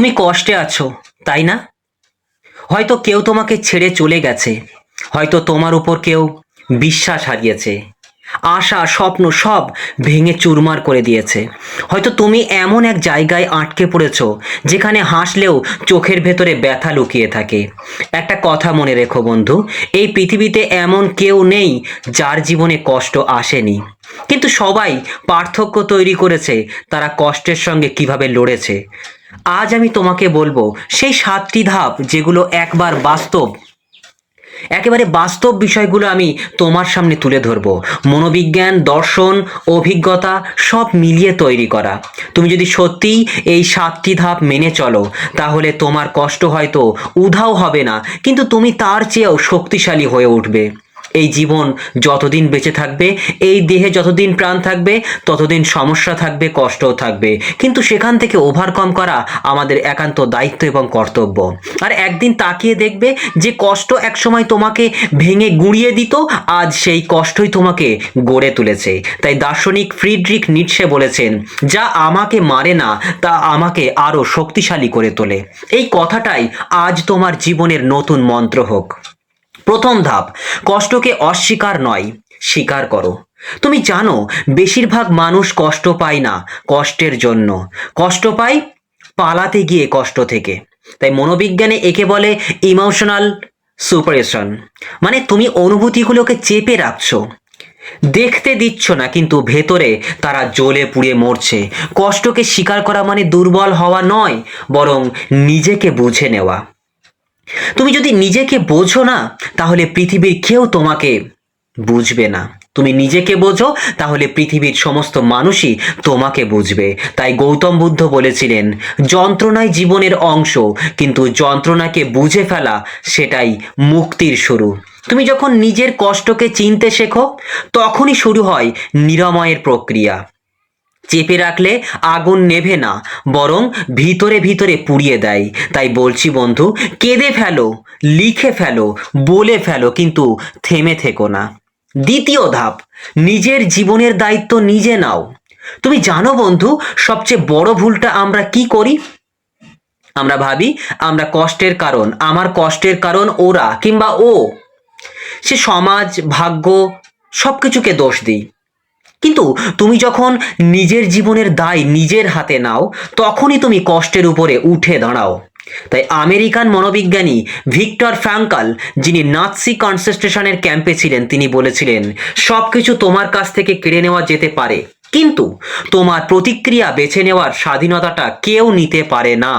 তুমি কষ্টে আছো, তাই না? হয়তো কেউ তোমাকে ছেড়ে চলে গেছে, হয়তো তোমার উপর কেউ বিশ্বাস হারিয়েছে, আশা স্বপ্ন সব ভেঙে চুরমার করে দিয়েছে। হয়তো তুমি এমন এক জায়গায় আটকে পড়েছো যেখানে হাসলেও চোখের ভেতরে ব্যথা লুকিয়ে থাকে। একটা কথা মনে রেখো বন্ধু, এই পৃথিবীতে এমন কেউ নেই যার জীবনে কষ্ট আসেনি, কিন্তু সবাই পার্থক্য তৈরি করেছে তারা কষ্টের সঙ্গে কিভাবে লড়েছে। আজ আমি তোমাকে বলবো সেই 7টি ধাপ যেগুলো একেবারে বাস্তব বিষয়গুলো আমি তোমার সামনে তুলে ধরবো। মনোবিজ্ঞান, দর্শন, অভিজ্ঞতা সব মিলিয়ে তৈরি করা। তুমি যদি সত্যিই এই 7টি ধাপ মেনে চলো, তাহলে তোমার কষ্ট হয়তো উধাও হবে না, কিন্তু তুমি তার চেয়েও শক্তিশালী হয়ে উঠবে। এই জীবন যতদিন বেঁচে থাকবে, এই দেহে যতদিন প্রাণ থাকবে, ততদিন সমস্যা থাকবে, কষ্টও থাকবে, কিন্তু সেখান থেকে ওভারকাম করা আমাদের একান্ত দায়িত্ব এবং কর্তব্য। আর একদিন তাকিয়ে দেখবে যে কষ্ট একসময় তোমাকে ভেঙে গুঁড়িয়ে দিত, আজ সেই কষ্টই তোমাকে গড়ে তুলেছে। তাই দার্শনিক ফ্রিডরিখ নিটশে বলেছেন, যা আমাকে মারে না তা আমাকে আরো শক্তিশালী করে তোলে। এই কথাটাই আজ তোমার জীবনের নতুন মন্ত্র হোক। প্রথম ধাপ, কষ্টকে অস্বীকার নয়, স্বীকার করো। তুমি জানো বেশিরভাগ মানুষ কষ্ট পায় না কষ্টের জন্য, কষ্ট পায় পালাতে গিয়ে কষ্ট থেকে। তাই মনোবিজ্ঞানে একে বলে ইমোশনাল সুপারেশন। মানে তুমি অনুভূতিগুলোকে চেপে রাখছো, দেখতে দিচ্ছ না, কিন্তু ভেতরে তারা জ্বলে পুড়ে মরছে। কষ্টকে স্বীকার করা মানে দুর্বল হওয়া নয়, বরং নিজেকে বুঝে নেওয়া। তুমি যদি নিজেকে বোঝো না, তাহলে পৃথিবীর কেউ তোমাকে বুঝবে না। তুমি নিজেকে বোঝো, তাহলে পৃথিবীর সমস্ত মানুষই তোমাকে বুঝবে। তাই গৌতম বুদ্ধ বলেছিলেন, যন্ত্রণাই জীবনের অংশ, কিন্তু যন্ত্রণাকে বুঝে ফেলা সেটাই মুক্তির শুরু। তুমি যখন নিজের কষ্টকে চিনতে শেখো, তখনই শুরু হয় নিরাময়ের প্রক্রিয়া। চেপে রাখলে আগুন নেভে না, বরং ভিতরে ভিতরে পুড়িয়ে দেয়। তাই বলছি বন্ধু, কেঁদে ফেলো, লিখে ফেলো, বলে ফেলো, কিন্তু থেমে থেকো না। দ্বিতীয় ধাপ, নিজের জীবনের দায়িত্ব নিজে নাও। তুমি জানো বন্ধু, সবচেয়ে বড় ভুলটা আমরা কি করি? আমরা ভাবি আমরা কষ্টের কারণ, আমার কষ্টের কারণ ওরা কিংবা ও, সে সমাজ, ভাগ্য, সবকিছুকে দোষ দিই। কিন্তু তুমি যখন নিজের জীবনের দায় নিজের হাতে নাও, তখনই তুমি কষ্টের উপরে উঠে দাঁড়াও। তাই আমেরিকান মনোবিজ্ঞানী ভিক্টর ফ্রাঙ্কাল, যিনি নাৎসি কনসেন্ট্রেশনের ক্যাম্পে ছিলেন, তিনি বলেছিলেন, সবকিছু তোমার কাছ থেকে কেড়ে নেওয়া যেতে পারে, কিন্তু তোমার প্রতিক্রিয়া বেছে নেওয়ার স্বাধীনতাটা কেউ নিতে পারে না।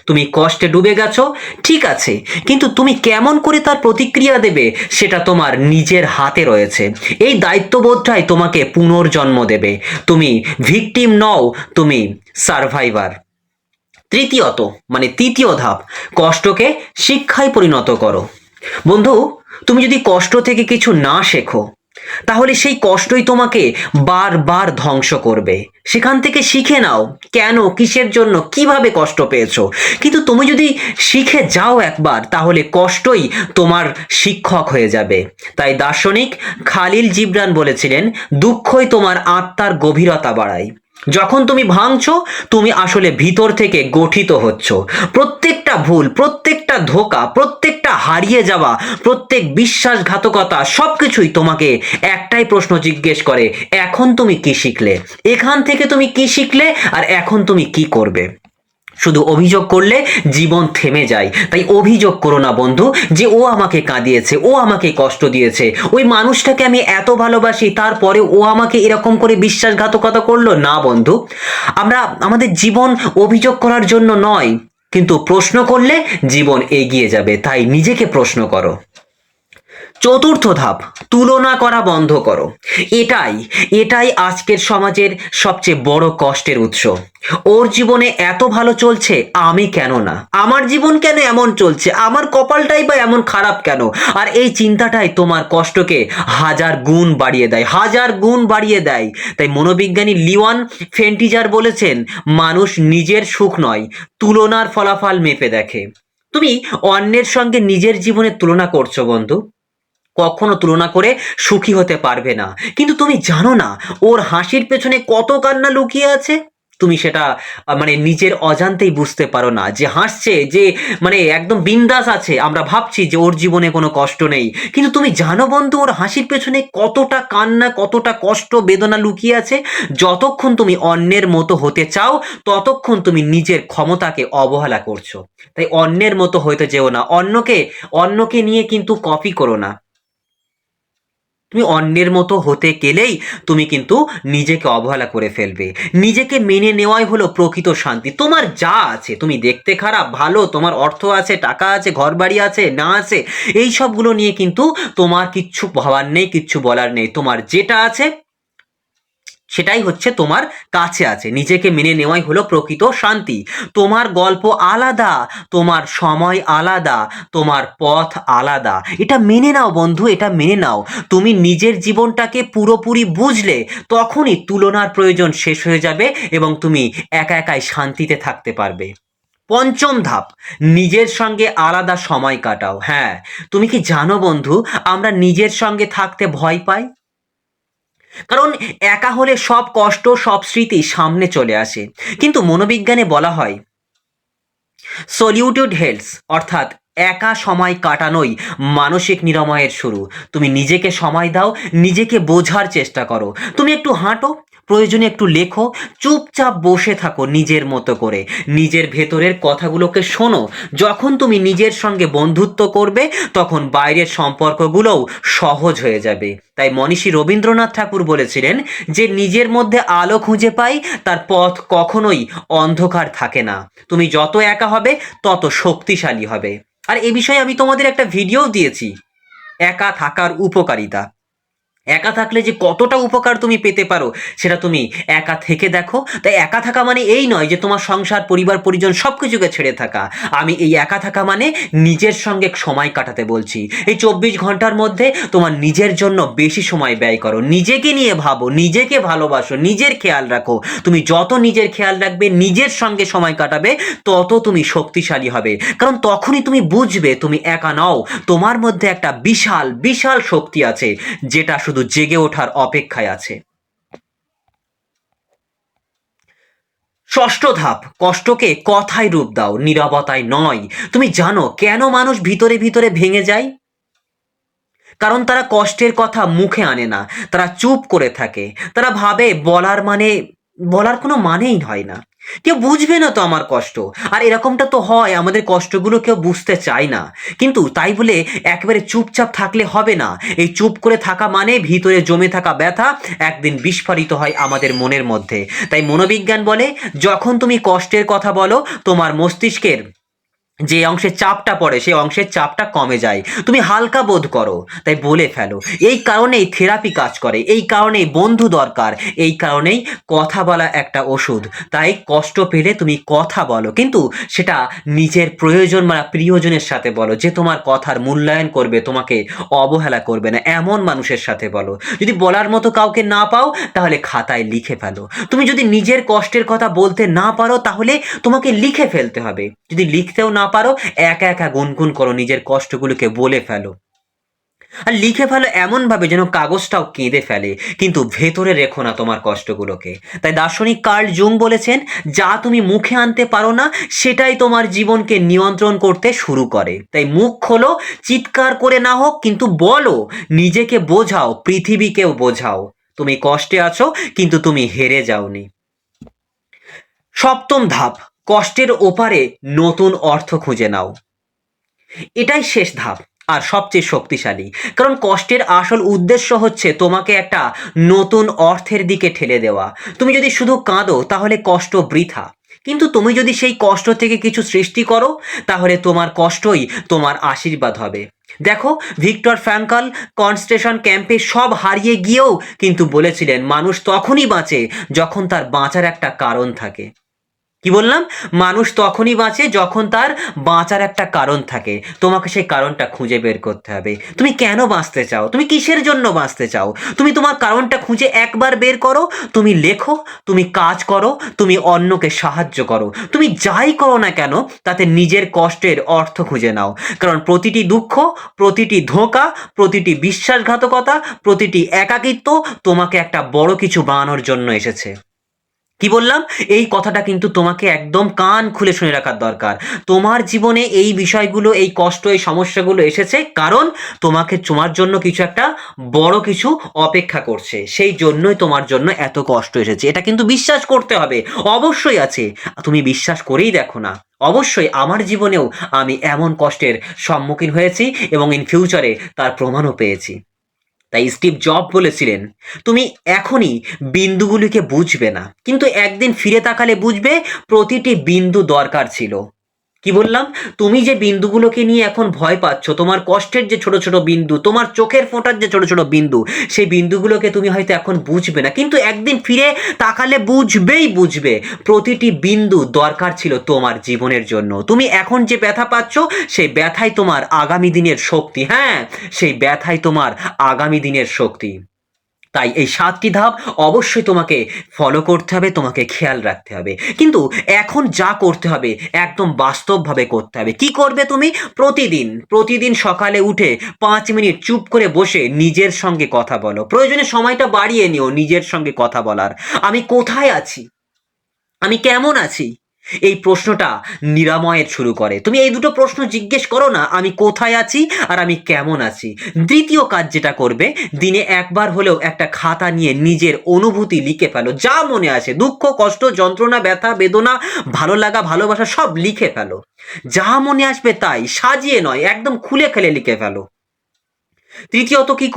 তুমি কষ্টে ডুবে গেছো, ঠিক আছে, কিন্তু তুমি কেমন করে তার প্রতিক্রিয়া দেবে সেটা তোমার নিজের হাতে রয়েছে। এই দায়িত্ববোধটাই তোমাকে পুনর্জন্ম দেবে। তুমি ভিকটিম নও, তুমি সার্ভাইভার। তৃতীয় ধাপ, কষ্টকে শিক্ষায় পরিণত করো। বন্ধু, তুমি যদি কষ্ট থেকে কিছু না শেখো, তাহলে সেই কষ্টই তোমাকে বারবার ধ্বংস করবে। সেখান থেকে শিখে নাও, কেন, কিসের জন্য, কিভাবে কষ্ট পেয়েছো। কিন্তু তুমি যদি শিখে যাও একবার, তাহলে কষ্টই তোমার শিক্ষক হয়ে যাবে। তাই দার্শনিক খালিল জিবরান বলেছিলেন, দুঃখই তোমার আত্মার গভীরতা বাড়ায়। যখন তুমি ভাঙছো, তুমি আসলে ভিতর থেকে গঠিত হচ্ছ। প্রত্যেকটা ভুল, প্রত্যেকটা ধোঁকা, প্রত্যেকটা হারিয়ে যাওয়া, প্রত্যেক বিশ্বাসঘাতকতা সবকিছুই তোমাকে একটাই প্রশ্ন জিজ্ঞেস করে, এখন তুমি কি শিখলে? এখান থেকে তুমি কি শিখলে, আর এখন তুমি কি করবে? শুধু অভিযোগ করলে জীবন থেমে যায়। তাই অভিযোগ করো না বন্ধু, যে ও আমাকে কাঁদিয়েছে, ও আমাকে কষ্ট দিয়েছে, ওই মানুষটাকে আমি এত ভালোবাসি, তারপরে ও আমাকে এরকম করে বিশ্বাসঘাতকতা করলো। না বন্ধু, আমরা আমাদের জীবন অভিযোগ করার জন্য নয়, কিন্তু প্রশ্ন করলে জীবন এগিয়ে যাবে। তাই নিজেকে প্রশ্ন করো। চতুর্থ ধাপ, তুলনা করা বন্ধ করো। এটাই এটাই আজকের সমাজের সবচেয়ে বড় কষ্টের উৎস। ওর জীবনে এত ভালো চলছে, আমি কেন না? আমার জীবন কেন এমন চলছে? আমার কপালটাই বা এমন খারাপ কেন? আর এই চিন্তাটাই তোমার কষ্টকে হাজার গুণ বাড়িয়ে দেয়, হাজার গুণ বাড়িয়ে দেয়। তাই মনোবিজ্ঞানী লিওয়ান ফেন্টিজার বলেছেন, মানুষ নিজের সুখ নয়, তুলনার ফলাফল মেপে দেখে। তুমি অন্যের সঙ্গে নিজের জীবনের তুলনা করছো বন্ধু, কখনো তুলনা করে সুখী হতে পারবে না। কিন্তু তুমি জানো না ওর হাসির পেছনে কত কান্না লুকিয়ে আছে? তুমি সেটা মানে নিজের অজান্তেই বুঝতে পারো না। যে হাসছে, যে মানে একদম বিন্দাস আছে, আমরা ভাবছি যে ওর জীবনে কোনো কষ্ট নেই, কিন্তু তুমি জানো বন্ধু ওর হাসির পেছনে কতটা কান্না, কতটা কষ্ট, বেদনা লুকিয়ে আছে। যতক্ষণ তুমি অন্যের মতো হতে চাও ততক্ষণ তুমি নিজের ক্ষমতাকে অবহেলা করছো। তাই অন্যের মতো হইতে যেও না, অন্যকে নিয়ে কিন্তু কপি করো না। তুমি অন্যের মতো হতে গেলেই তুমি কিন্তু নিজেকে অবহেলা করে ফেলবে। নিজেকে মেনে নেওয়াই হলো প্রকৃত শান্তি। তোমার যা আছে, তুমি দেখতে খারাপ, ভালো, তোমার অর্থ আছে, টাকা আছে, ঘর বাড়ি আছে, না আছে, এই সবগুলো নিয়ে কিন্তু তোমার কিচ্ছু ভাবার নেই, কিচ্ছু বলার নেই। তোমার যেটা আছে সেটাই হচ্ছে তোমার কাছে আছে। নিজেকে মেনে নেওয়াই হলো প্রকৃত শান্তি। তোমার গল্প আলাদা, তোমার সময় আলাদা, তোমার পথ আলাদা। এটা মেনে নাও বন্ধু, এটা মেনে নাও। তুমি নিজের জীবনটাকে পুরোপুরি বুঝলে তখনই তুলনার প্রয়োজন শেষ হয়ে যাবে এবং তুমি একা একাই শান্তিতে থাকতে পারবে। পঞ্চম ধাপ, নিজের সঙ্গে আলাদা সময় কাটাও। হ্যাঁ, তুমি কি জানো বন্ধু, আমরা নিজের সঙ্গে থাকতে ভয় পাই। কারণ একা হলে সব কষ্ট, সব স্মৃতি সামনে চলে আসে। কিন্তু মনোবিজ্ঞানে বলা হয় সলিউটেড হেলস, অর্থাৎ একা সময় কাটানোই মানসিক নিরাময়ের শুরু। তুমি নিজেকে সময় দাও, নিজেকে বোঝার চেষ্টা করো। তুমি একটু হাঁটো, প্রয়োজনে একটু লেখো, চুপচাপ বসে থাকো নিজের মতো করে, নিজের ভেতরের কথাগুলোকে শোনো। যখন তুমি নিজের সঙ্গে বন্ধুত্ব করবে তখন বাইরের সম্পর্কগুলোও সহজ হয়ে যাবে। তাই মনীষী রবীন্দ্রনাথ ঠাকুর বলেছিলেন যে নিজের মধ্যে আলো খুঁজে পাই তার পথ কখনোই অন্ধকার থাকে না। তুমি যত একা হবে তত শক্তিশালী হবে। আর এ বিষয়ে আমি তোমাদের একটা ভিডিও দিয়েছি, একা থাকার উপকারিতা। একা থাকলে যে কতটা উপকার তুমি পেতে পারো সেটা তুমি একা থেকে দেখো। তাই একা থাকা মানে এই নয় যে তোমার সংসার, পরিবার, পরিজন সব কিছুকে ছেড়ে থাকা। আমি এই একা থাকা মানে নিজের সঙ্গে সময় কাটাতে বলছি। এই 24 ঘন্টার মধ্যে তোমার নিজের জন্য বেশি সময় ব্যয় করো, নিজেকে নিয়ে ভাবো, নিজেকে ভালোবাসো, নিজের খেয়াল রাখো। তুমি যত নিজের খেয়াল রাখবে, নিজের সঙ্গে সময় কাটাবে, তত তুমি শক্তিশালী হবে। কারণ তখনই তুমি বুঝবে তুমি একা নও, তোমার মধ্যে একটা বিশাল বিশাল শক্তি আছে যেটা শুধু জেগে ওঠার অপেক্ষায় আছে। ষষ্ঠ ধাপ, কষ্টকে কথায় রূপ দাও, নীরবতায় নয়। তুমি জানো কেন মানুষ ভিতরে ভিতরে ভেঙে যায়? কারণ তারা কষ্টের কথা মুখে আনে না, তারা চুপ করে থাকে। তারা ভাবে বলার কোনো মানেই হয় না, কেউ বুঝবে না তো আমার কষ্ট। আর এরকমটা তো হয়, আমাদের কষ্টগুলো কেউ বুঝতে চায় না। কিন্তু তাই বলে একেবারে চুপচাপ থাকলে হবে না। এই চুপ করে থাকা মানে ভিতরে জমে থাকা ব্যথা একদিন বিস্ফোরিত হয় আমাদের মনের মধ্যে। তাই মনোবিজ্ঞান বলে যখন তুমি কষ্টের কথা বলো তোমার মস্তিষ্কের যে অংশে চাপটা পড়ে সেই অংশের চাপটা কমে যায়, তুমি হালকা বোধ করো। তাই বলে ফেলো। এই কারণেই থেরাপি কাজ করে, এই কারণেই বন্ধু দরকার, এই কারণেই কথা বলা একটা ওষুধ। তাই কষ্ট পেলে তুমি কথা বলো, কিন্তু সেটা নিজের প্রয়োজন বা প্রিয়জনের সাথে বলো, যে তোমার কথার মূল্যায়ন করবে, তোমাকে অবহেলা করবে না, এমন মানুষের সাথে বলো। যদি বলার মতো কাউকে না পাও তাহলে খাতায় লিখে ফেলো। তুমি যদি নিজের কষ্টের কথা বলতে না পারো তাহলে তোমাকে লিখে ফেলতে হবে। যদি লিখতেও না পারো, একা একা গুনগুন করো, নিজের কষ্টগুলোকে বলে ফেলো। আর লিখে ফেলো এমন ভাবে যেন কাগজটাও কেঁদে ফেলে, কিন্তু ভেতরে রেখো না তোমার কষ্টগুলোকে। তাই দার্শনিক কার্ল জুং বলেছেন, যা তুমি মুখে আনতে পারো না সেটাই তোমার জীবনকে নিয়ন্ত্রণ করতে শুরু করে। তাই মুখ খোলো, চিৎকার করে না হোক কিন্তু বলো, নিজেকে বোঝাও, পৃথিবীকেও বোঝাও তুমি কষ্টে আছো কিন্তু তুমি হেরে যাওনি। সপ্তম ধাপ, কষ্টের ওপারে নতুন অর্থ খুঁজে নাও। এটাই শেষ ধাপ আর সবচেয়ে শক্তিশালী। কারণ কষ্টের আসল উদ্দেশ্য হচ্ছে তোমাকে একটা নতুন অর্থের দিকে ঠেলে দেওয়া। তুমি যদি শুধু কাঁদো তাহলে কষ্ট বৃথা, কিন্তু তুমি যদি সেই কষ্ট থেকে কিছু সৃষ্টি করো তাহলে তোমার কষ্টই তোমার আশীর্বাদ হবে। দেখো, ভিক্টর ফ্র্যাঙ্কল কনসেন্ট্রেশন ক্যাম্পে সব হারিয়ে গিয়েও কিন্তু বলেছিলেন মানুষ তখনই বাঁচে যখন তার বাঁচার একটা কারণ থাকে। কি বললাম? মানুষ তখনই বাঁচে যখন তার বাঁচার একটা কারণ থাকে। তোমাকে সেই কারণটা খুঁজে বের করতে হবে। তুমি কেন বাঁচতে চাও? তুমি কিসের জন্য বাঁচতে চাও? তুমি তোমার কারণটা খুঁজে একবার বের করো। তুমি লেখো, তুমি কাজ করো, তুমি অন্যকে সাহায্য করো, তুমি যাই করো না কেন তাতে নিজের কষ্টের অর্থ খুঁজে নাও। কারণ প্রতিটি দুঃখ, প্রতিটি ধোঁকা, প্রতিটি বিশ্বাসঘাতকতা, প্রতিটি একাকিত্ব তোমাকে একটা বড় কিছু বানানোর জন্য এসেছে। কি বললাম? এই কথাটা কিন্তু তোমাকে একদম কান খুলে শুনে রাখার দরকার। তোমার জীবনে এই বিষয়গুলো, এই কষ্ট, এই সমস্যাগুলো এসেছে কারণ তোমার জন্য কিছু একটা বড় কিছু অপেক্ষা করছে। সেই জন্যই তোমার জন্য এত কষ্ট এসেছে। এটা কিন্তু বিশ্বাস করতে হবে। অবশ্যই আছে। তুমি বিশ্বাস করেই দেখো না। অবশ্যই আমার জীবনেও আমি এমন কষ্টের সম্মুখীন হয়েছি এবং ইন ফিউচারে তার প্রমাণও পেয়েছি। তাই স্টিভ জব বলেছিলেন, তুমি এখনই বিন্দুগুলিকে বুঝবে না, কিন্তু একদিন ফিরে তাকালে বুঝবে প্রতিটি বিন্দু দরকার ছিল। কি বললাম? তুমি যে বিন্দুগুলোকে নিয়ে এখন ভয় পাচ্ছ, তোমার কষ্টের যে ছোট ছোট বিন্দু, তোমার চোখের ফোঁটার যে ছোট ছোট বিন্দু, সেই বিন্দুগুলোকে তুমি হয়তো এখন বুঝবে না, কিন্তু একদিন ফিরে তাকালে বুঝবে প্রতিটি বিন্দু দরকার ছিল তোমার জীবনের জন্য। তুমি এখন যে ব্যথা পাচ্ছ, সেই ব্যথাই তোমার আগামী দিনের শক্তি। হ্যাঁ, সেই ব্যথাই তোমার আগামী দিনের শক্তি। তাই এই ৭টি ধাপ অবশ্যই তোমাকে ফলো করতে হবে, তোমাকে খেয়াল রাখতে হবে। কিন্তু এখন যা করতে হবে একদম বাস্তবভাবে করতে হবে। কি করবে তুমি? প্রতিদিন সকালে উঠে ৫ মিনিট চুপ করে বসে নিজের সঙ্গে কথা বলো। প্রয়োজনে সময়টা বাড়িয়ে নিও নিজের সঙ্গে কথা বলার। আমি কোথায় আছি? আমি কেমন আছি? এই প্রশ্নটা নিরাময়ের শুরু করে। তুমি এই দুটো প্রশ্ন জিজ্ঞেস করো না, আমি কোথায় আছি আর আমি কেমন আছি। দ্বিতীয় কাজ যেটা করবে, দিনে একবার হলেও একটা খাতা নিয়ে নিজের অনুভূতি লিখে ফেলো। যা মনে আসে, দুঃখ, কষ্ট, যন্ত্রণা, ব্যথা, বেদনা, ভালো লাগা, ভালোবাসা, সব লিখে ফেলো। যা মনে আসবে তাই, সাজিয়ে নয়, একদম খুলে খেলে লিখে ফেলো। তৃতীয়ত কি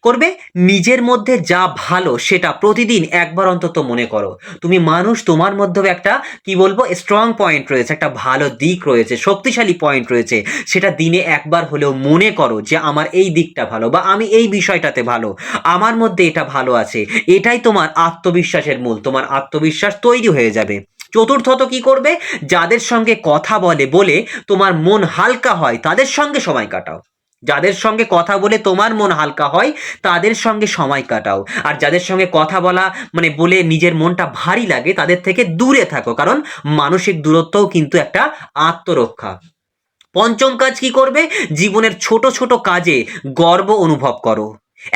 করবে? নিজের মধ্যে যা ভালো সেটা প্রতিদিন একবার অন্তত মনে করো। তুমি মানুষ, তোমার মধ্যেও একটা কি বলবো স্ট্রং পয়েন্ট রয়েছে, একটা ভালো দিক রয়েছে, শক্তিশালী পয়েন্ট রয়েছে। সেটা দিনে একবার হলেও মনে করো যে আমার এই দিকটা ভালো, বা আমি এই বিষয়টাতে ভালো, আমার মধ্যে এটা ভালো আছে। এটাই তোমার আত্মবিশ্বাসের মূল। তোমার আত্মবিশ্বাস তৈরি হয়ে যাবে। চতুর্থত কি করবে? যাদের সঙ্গে কথা বলে তোমার মন হালকা হয় তাদের সঙ্গে সময় কাটাও। যাদের সঙ্গে কথা বলে তোমার মন হালকা হয় তাদের সঙ্গে সময় কাটাও। আর যাদের সঙ্গে কথা বলা বলে নিজের মনটা ভারী লাগে তাদের থেকে দূরে থাকো, কারণ মানসিক দূরত্বও কিন্তু একটা আত্মরক্ষা। পঞ্চম কাজ কি করবে? জীবনের ছোট ছোট কাজে গর্ব অনুভব করো।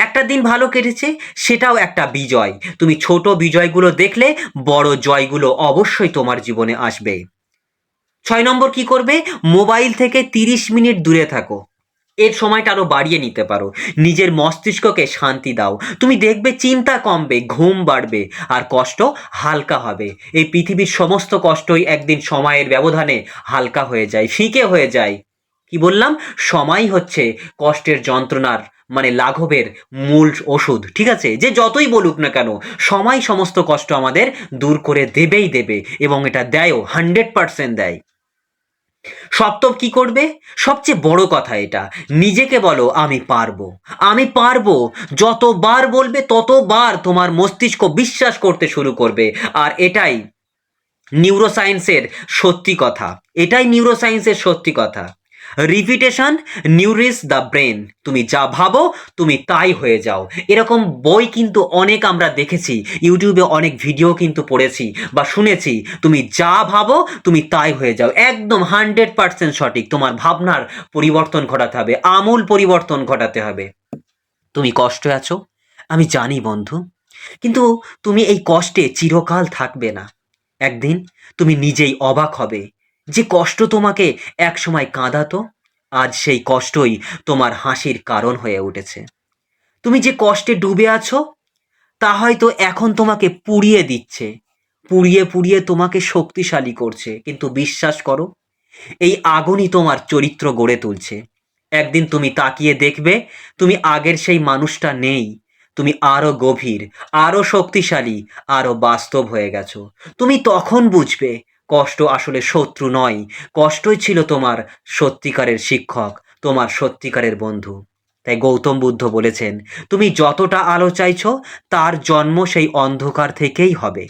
একটা দিন ভালো কেটেছে, সেটাও একটা বিজয়। তুমি ছোট বিজয়গুলো দেখলে বড় জয়গুলো অবশ্যই তোমার জীবনে আসবে। ৬ নম্বর কি করবে? মোবাইল থেকে ৩০ মিনিট দূরে থাকো। এর সময়টা আরো বাড়িয়ে নিতে পারো। নিজের মস্তিষ্ককে শান্তি দাও। তুমি দেখবে চিন্তা কমবে, ঘুম বাড়বে, আর কষ্ট হালকা হবে। এই পৃথিবীর সমস্ত কষ্টই একদিন সময়ের ব্যবধানে হালকা হয়ে যায়, ফিকে হয়ে যায়। কি বললাম? সময় হচ্ছে কষ্টের যন্ত্রণার লাঘবের মূল ওষুধ। ঠিক আছে? যে যতই বলুক না কেন, সময় সমস্ত কষ্ট আমাদের দূর করে দেবে, এবং এটা দেয়ও, 100% দেয়। সপ্তম কি করবে? সবচেয়ে বড় কথা এটা, নিজেকে বলো আমি পারবো। আমি পারবো। যতবার বলবে ততবার তোমার মস্তিষ্ক বিশ্বাস করতে শুরু করবে। আর এটাই নিউরোসায়েন্সের সত্যি কথা। এটাই নিউরোসায়েন্সের সত্যি কথা। Repetition nourishes the brain. তুমি যা ভাবো তুমি তাই হয়ে যাও। এরকম বই কিন্তু অনেক আমরা দেখেছি, ইউটিউবে অনেক ভিডিও কিন্তু পড়েছি বা শুনেছি। তুমি যা ভাবো তুমি তাই হয়ে যাও। একদম 100% সঠিক। তোমার ভাবনার পরিবর্তন ঘটাতে হবে, আমূল পরিবর্তন ঘটাতে হবে। তুমি কষ্টে আছো, আমি জানি বন্ধু, কিন্তু তুমি এই কষ্টে চিরকাল থাকবে না। একদিন তুমি নিজেই অবাক হবে যে কষ্ট তোমাকে একসময় কাঁদাতো, আজ সেই কষ্টই তোমার হাসির কারণ হয়ে উঠেছে। তুমি যে কষ্টে ডুবে আছো তা হয়তো এখন তোমাকে পুড়িয়ে দিচ্ছে, পুড়িয়ে তোমাকে শক্তিশালী করছে, কিন্তু বিশ্বাস করো, এই আগুনই তোমার চরিত্র গড়ে তুলছে। একদিন তুমি তাকিয়ে দেখবে তুমি আগের সেই মানুষটা নেই। তুমি আরো গভীর, আরো শক্তিশালী, আরো বাস্তব হয়ে গেছো। তুমি তখন বুঝবে কষ্ট আসলে শত্রু নয়, কষ্টই ছিল তোমার সত্যিকারের শিক্ষক, তোমার সত্যিকারের বন্ধু। তাই গৌতম বুদ্ধ বলেছেন, তুমি যতটা আলো চাইছো তার জন্ম সেই অন্ধকার থেকেই হবে।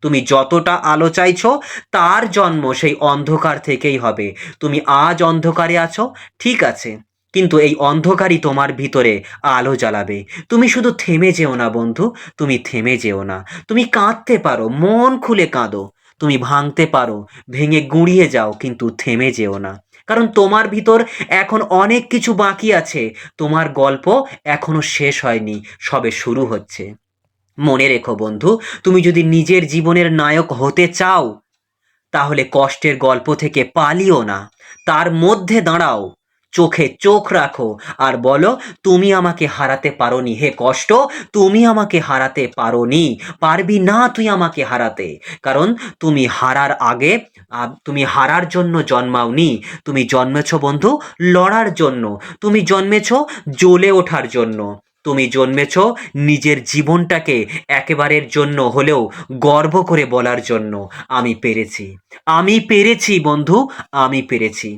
তুমি যতটা আলো চাইছো তার জন্ম সেই অন্ধকার থেকেই হবে। তুমি আজ অন্ধকারে আছো, ঠিক আছে, কিন্তু এই অন্ধকারই তোমার ভিতরে আলো জ্বালাবে। তুমি শুধু থেমে যেও না বন্ধু, তুমি থেমে যেও না। তুমি কাঁদতে পারো, মন খুলে কাঁদো। তুমি ভাঙতে পারো, ভেঙে গুঁড়িয়ে যাও, কিন্তু থেমে যেও না। কারণ তোমার ভিতর এখন অনেক কিছু বাকি আছে। তোমার গল্প এখনো শেষ হয়নি, সবে শুরু হচ্ছে। মনে রেখো বন্ধু, তুমি যদি নিজের জীবনের নায়ক হতে চাও, তাহলে কষ্টের গল্প থেকে পালিও না, তার মধ্যে দাঁড়াও, চোখে চোখ রাখো আর বলো, তুমি আমাকে হারাতে পারোনি হে কষ্ট, তুমি আমাকে হারাতে পারোনি, পারবি না তুই আমাকে হারাতে। কারণ তুমি হারার আগে তুমি হারার জন্য জন্মাওনি, তুমি জন্মেছ বন্ধু লড়ার জন্য, তুমি জন্মেছ জ্বলে ওঠার জন্য, তুমি জন্মেছ নিজের জীবনটাকে একেবারের জন্য হলেও গর্ব করে বলার জন্য, আমি পেরেছি, আমি পেরেছি বন্ধু, আমি পেরেছি।